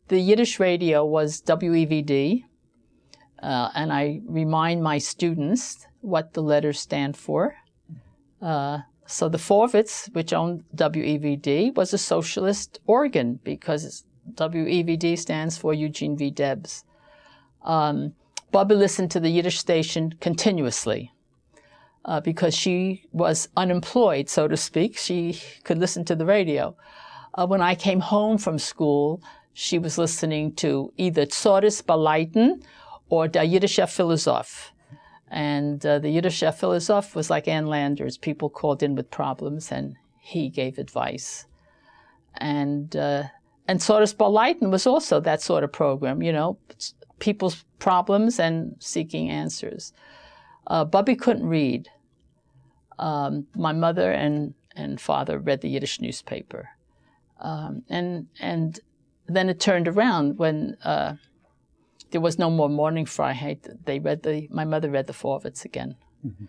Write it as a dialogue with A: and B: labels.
A: the Yiddish radio was WEVD, and I remind my students what the letters stand for. So the Forvitz, which owned WEVD, was a socialist organ because WEVD stands for Eugene V. Debs. Bobe listened to the Yiddish station continuously because she was unemployed, so to speak. She could listen to the radio. When I came home from school, she was listening to either Tzores Baleiten or Der Yiddische Philosoph. And the Yiddische Philosoph was like Ann Landers. People called in with problems, and he gave advice. And Tzores Baleiten was also that sort of program, you know, people's problems and seeking answers. Bobe couldn't read. My mother and father read the Yiddish newspaper. And then it turned around when there was no more Morning Freiheit. My mother read the Forvitz again. Mm-hmm.